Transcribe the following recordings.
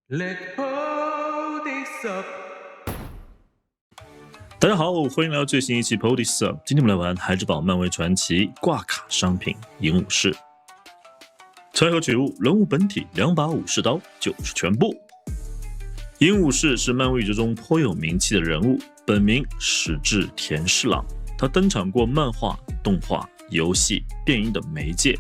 Let hold this up。 大家好，欢迎来到最新一期 by TKazuya。今天我们来玩孩之宝漫威传奇挂卡商品银武士。拆盒取物，人物本体2把武士刀就是全部。银武士是漫威宇宙中颇有名气的人物，本名矢志田侍郎。他登场过漫画、动画、游戏、电影等媒介，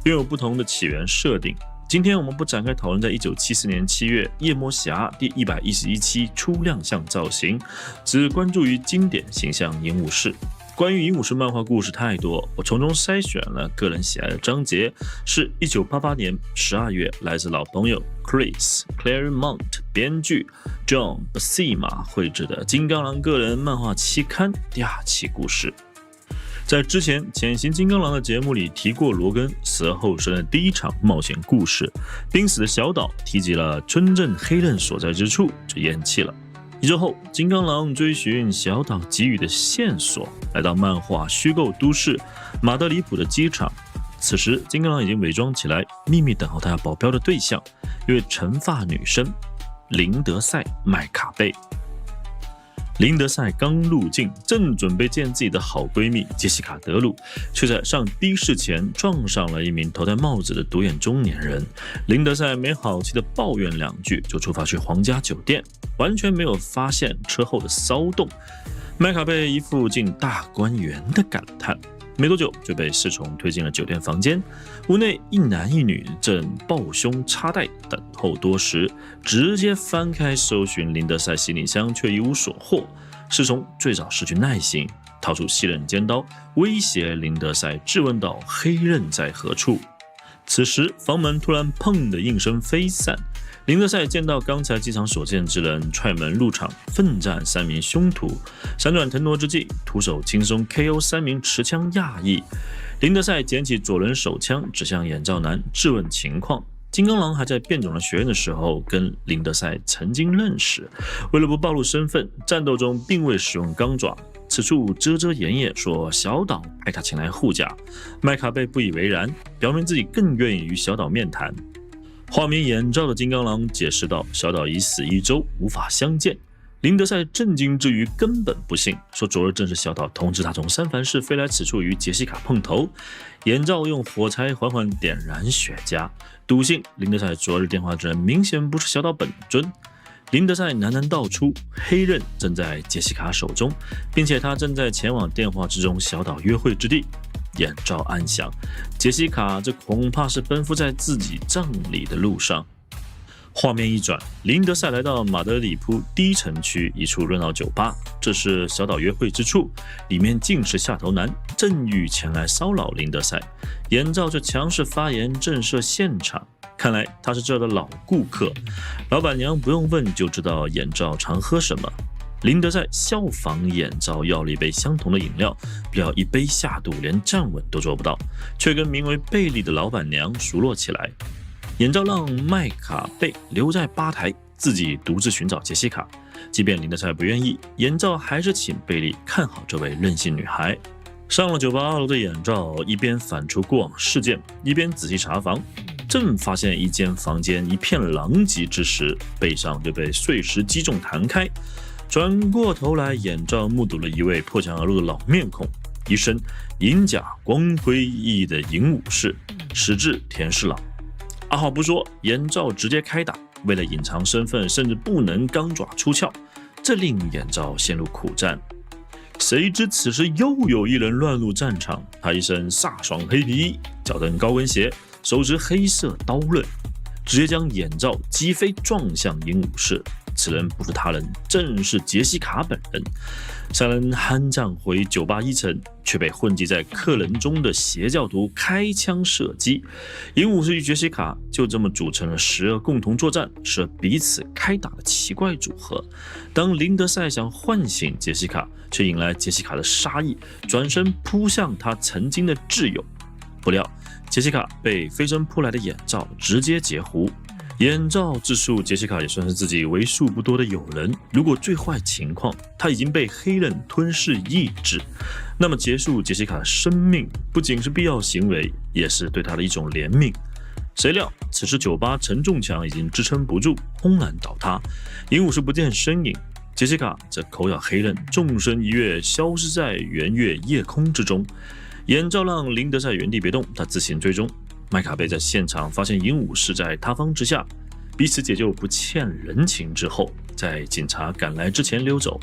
拥有不同的起源设定。今天我们不展开讨论在1974年7月夜魔侠第111期初亮相造型，只关注于经典形象银武士。关于银武士漫画故事太多，我从中筛选了个人喜爱的章节，是1988年12月来自老朋友 Chris Claremont 编剧 John Buscema 绘制的金刚狼个人漫画期刊第2期故事。在之前潜行金刚狼的节目里提过罗根死而后生的第一场冒险故事，濒死的小岛提及了村正黑刃所在之处，就咽气了。1周后，金刚狼追寻小岛给予的线索，来到漫画虚构都市马德里普的机场。此时金刚狼已经伪装起来，秘密等候他要保镖的对象，一位长发女生林德赛麦卡贝。林德赛刚入境，正准备见自己的好闺蜜杰西卡德鲁，却在上的士前撞上了一名头戴帽子的独眼中年人。林德赛没好气的抱怨2句，就出发去皇家酒店，完全没有发现车后的骚动。麦卡贝一副进大观园的感叹，没多久就被侍从推进了酒店房间。屋内一男一女正抱胸插袋等候多时，直接翻开搜寻林德赛行李箱，却一无所获。侍从最早失去耐心，掏出西刃尖刀威胁林德赛，质问道：“黑刃在何处？”此时房门突然砰的应声飞散，林德赛见到刚才机场所见之人，踹门入场，奋战3名凶徒，闪转腾挪之际，徒手轻松 KO 3名持枪亚裔。林德赛捡起左轮手枪指向眼罩男，质问情况。金刚狼还在变种人学院的时候跟林德赛曾经认识，为了不暴露身份，战斗中并未使用钢爪。此处遮遮掩掩说小岛派他前来护驾，麦卡贝不以为然，表明自己更愿意与小岛面谈。画面眼罩的金刚狼解释道，小岛已死1周，无法相见。林德赛震惊之余根本不信，说昨日正是小岛通知他从三藩市飞来此处与杰西卡碰头。眼罩用火柴缓缓点燃雪茄，笃信林德赛昨日电话之人明显不是小岛本尊。林德赛喃喃道出，黑刃正在杰西卡手中，并且他正在前往电话之中小岛约会之地。眼罩暗想，杰西卡这恐怕是奔赴在自己葬礼的路上。画面一转，林德赛来到马德里铺低城区一处热闹酒吧，这是小岛约会之处，里面尽是下头男，正欲前来骚扰林德赛，眼罩却强势发言震慑现场。看来他是这儿的老顾客，老板娘不用问就知道眼罩常喝什么。林德赛效仿眼罩要了一杯相同的饮料，不料一杯下肚，连站稳都做不到，却跟名为贝利的老板娘熟络起来。眼罩让麦卡贝留在吧台，自己独自寻找杰西卡。即便林德赛不愿意，眼罩还是请贝利看好这位任性女孩。上了酒吧2楼的眼罩一边反刍过往事件，一边仔细查房。正发现一间房间一片狼藉之时，背上就被碎石击中弹开。转过头来，眼罩目睹了一位破墙而入的老面孔，一身银甲光辉熠熠的银武士矢志田侍郎。二话不说，眼罩直接开打，为了隐藏身份，甚至不能钢爪出鞘，这令眼罩陷入苦战。谁知此时又有一人乱入战场，他一身飒爽黑皮衣，脚蹬高跟鞋，手持黑色刀刃，直接将眼罩击飞，撞向银武士。此人不是他人，正是杰西卡本人。3人酣战回酒吧1层，却被混迹在客人中的邪教徒开枪射击。银武士与杰西卡就这么组成了12共同作战，使彼此开打的奇怪组合。当林德赛想唤醒杰西卡，却引来杰西卡的杀意，转身扑向他曾经的挚友。不料杰西卡被飞身扑来的眼罩直接截胡。眼罩之术，杰西卡也算是自己为数不多的友人。如果最坏情况他已经被黑刃吞噬意志，那么结束杰西卡的生命不仅是必要行为，也是对他的一种怜悯。谁料此时酒吧承重墙已经支撑不住，轰然倒塌，银武士不见身影。杰西卡则口咬黑刃，纵身一跃，消失在圆月夜空之中。眼罩让林德赛原地别动，他自行追踪。麦卡贝在现场发现银武士在塌方之下，彼此解救不欠人情之后，在警察赶来之前溜走。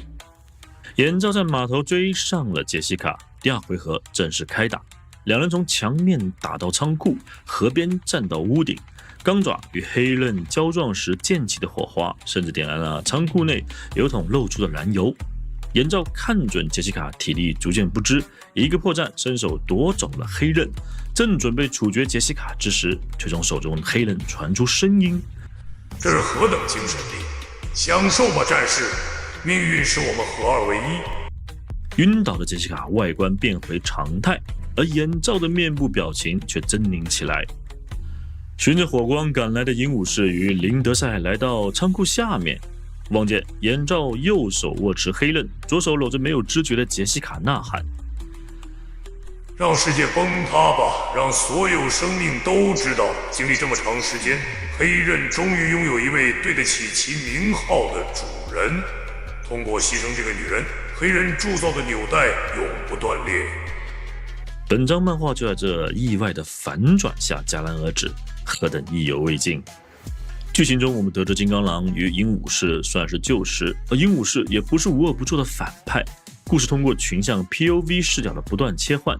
眼罩在码头追上了杰西卡，第二回合正式开打，两人从墙面打到仓库，河边站到屋顶。钢爪与黑刃交撞时溅起的火花，甚至点燃了仓库内油桶漏出的燃油。眼罩看准杰西卡体力逐渐不支，一个破绽伸手夺走了黑刃，正准备处决杰西卡之时，却从手中黑刃传出声音：“这是何等精神力！享受吧，战士！命运使我们合二为一。”晕倒的杰西卡外观变回常态，而眼罩的面部表情却狰狞起来。循着火光赶来的银武士与林德赛来到仓库下面，望见眼罩右手握持黑刃，左手搂着没有知觉的杰西卡，呐喊：“让世界崩塌吧！让所有生命都知道，经历这么长时间，黑刃终于拥有一位对得起其名号的主人。通过牺牲这个女人，黑刃铸造的纽带永不断裂。”本章漫画就在这意外的反转下戛然而止，何等意犹未尽！剧情中，我们得知金刚狼与银武士算是旧识，而银武士也不是无恶不作的反派。故事通过群像 POV 视角的不断切换，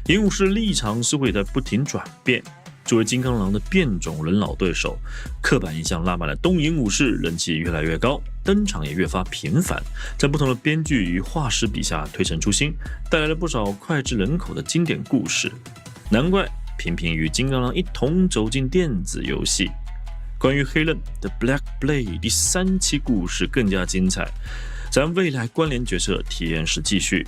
银武士立场似乎也在不停转变。作为金刚狼的变种人老对手，刻板印象拉满了东银武士人气越来越高，登场也越发频繁，在不同的编剧与画师笔下推陈出新，带来了不少脍炙人口的经典故事。难怪频频与金刚狼一同走进电子游戏。关于黑刃的 Black Blade 第3期故事更加精彩，咱未来关联角色体验室继续。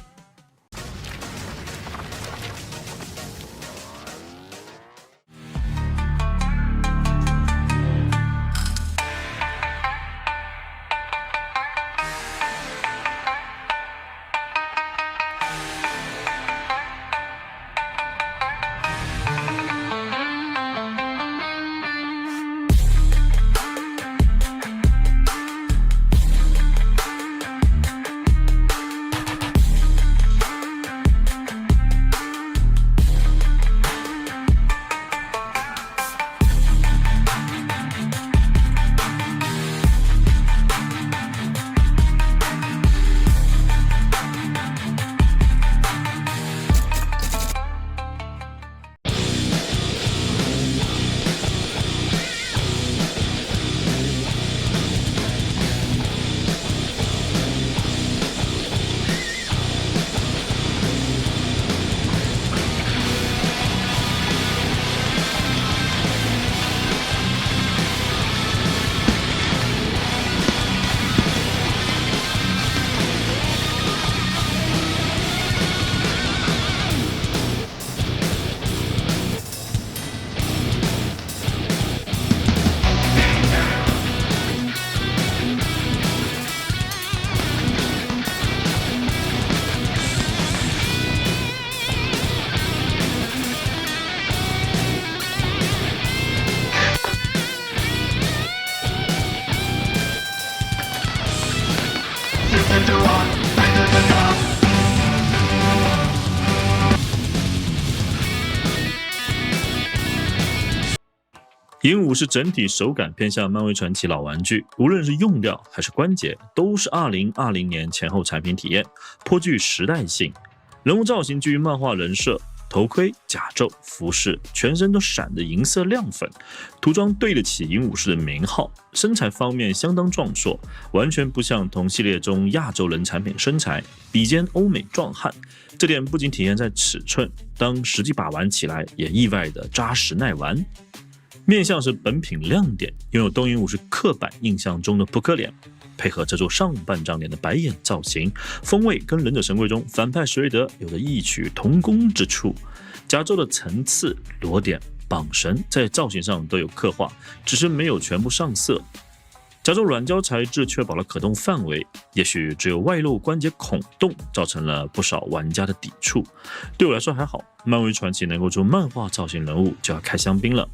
银武士整体手感偏向漫威传奇老玩具，无论是用料还是关节，都是2020年前后产品体验，颇具时代性。人物造型基于漫画人设，头盔、甲胄、服饰，全身都闪着银色亮粉，涂装对得起银武士的名号。身材方面相当壮硕，完全不像同系列中亚洲人产品身材，比肩欧美壮汉。这点不仅体现在尺寸，当实际把玩起来也意外的扎实耐玩。面相是本品亮点，拥有东银武士刻板印象中的扑克脸，配合这座上半张脸的白眼造型，风味跟忍者神龟中反派史瑞德有着异曲同工之处。甲胄的层次、螺点、绑绳在造型上都有刻画，只是没有全部上色。甲胄软胶材质确保了可动范围，也许只有外露关节孔洞，造成了不少玩家的抵触。对我来说还好，漫威传奇能够出漫画造型人物就要开香槟了。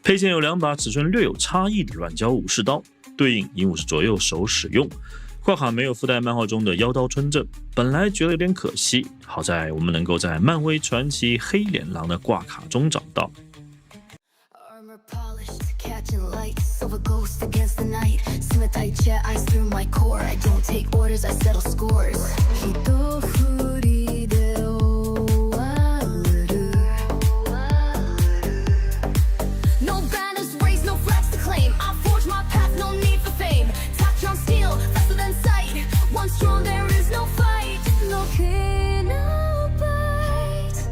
配件有2把尺寸略有差异的软胶武士刀，对应银武士左右手使用。挂卡没有附带漫画中的妖刀春正，本来觉得有点可惜，好在我们能够在漫威传奇黑脸狼的挂卡中找到。Catching light, silver ghost against the night. Swim a tight jet, ice through my core. I don't take orders, I settle scores. No banners raised, no flags to claim. I forge my path, no need for fame. Touch on steel, faster than sight. One strong, there is no fight. No pain, no bite.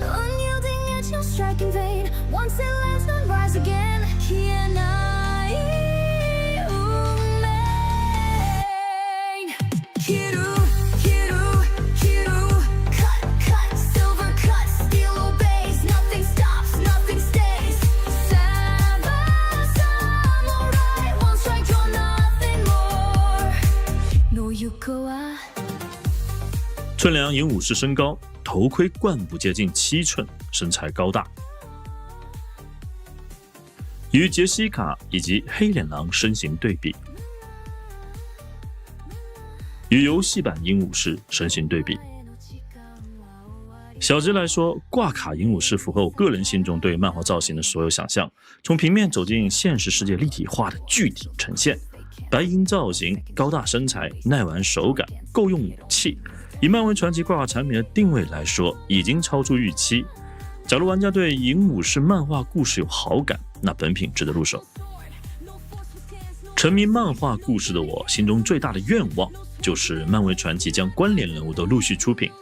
Unyielding edge, no strike in vain. Once it lands, none rise again.寸量银武士身高，头盔冠部接近7寸，身材高大，与杰西卡以及黑脸狼身形对比，与游戏版银武士身形对比。小直来说，挂卡银武士符合我个人心中对漫画造型的所有想象，从平面走进现实世界立体化的具体呈现。白银造型，高大身材，耐玩手感，够用武器。以漫威传奇挂卡产品的定位来说，已经超出预期。假如玩家对银武士漫画故事有好感，那本品值得入手。沉迷漫画故事的我，心中最大的愿望就是漫威传奇将关联人物都陆续出品。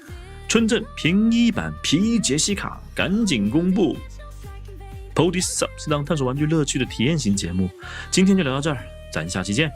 春正平一版皮衣杰西卡赶紧公布。Pody Sub 是档探索玩具乐趣的体验型节目，今天就聊到这儿，咱下期见。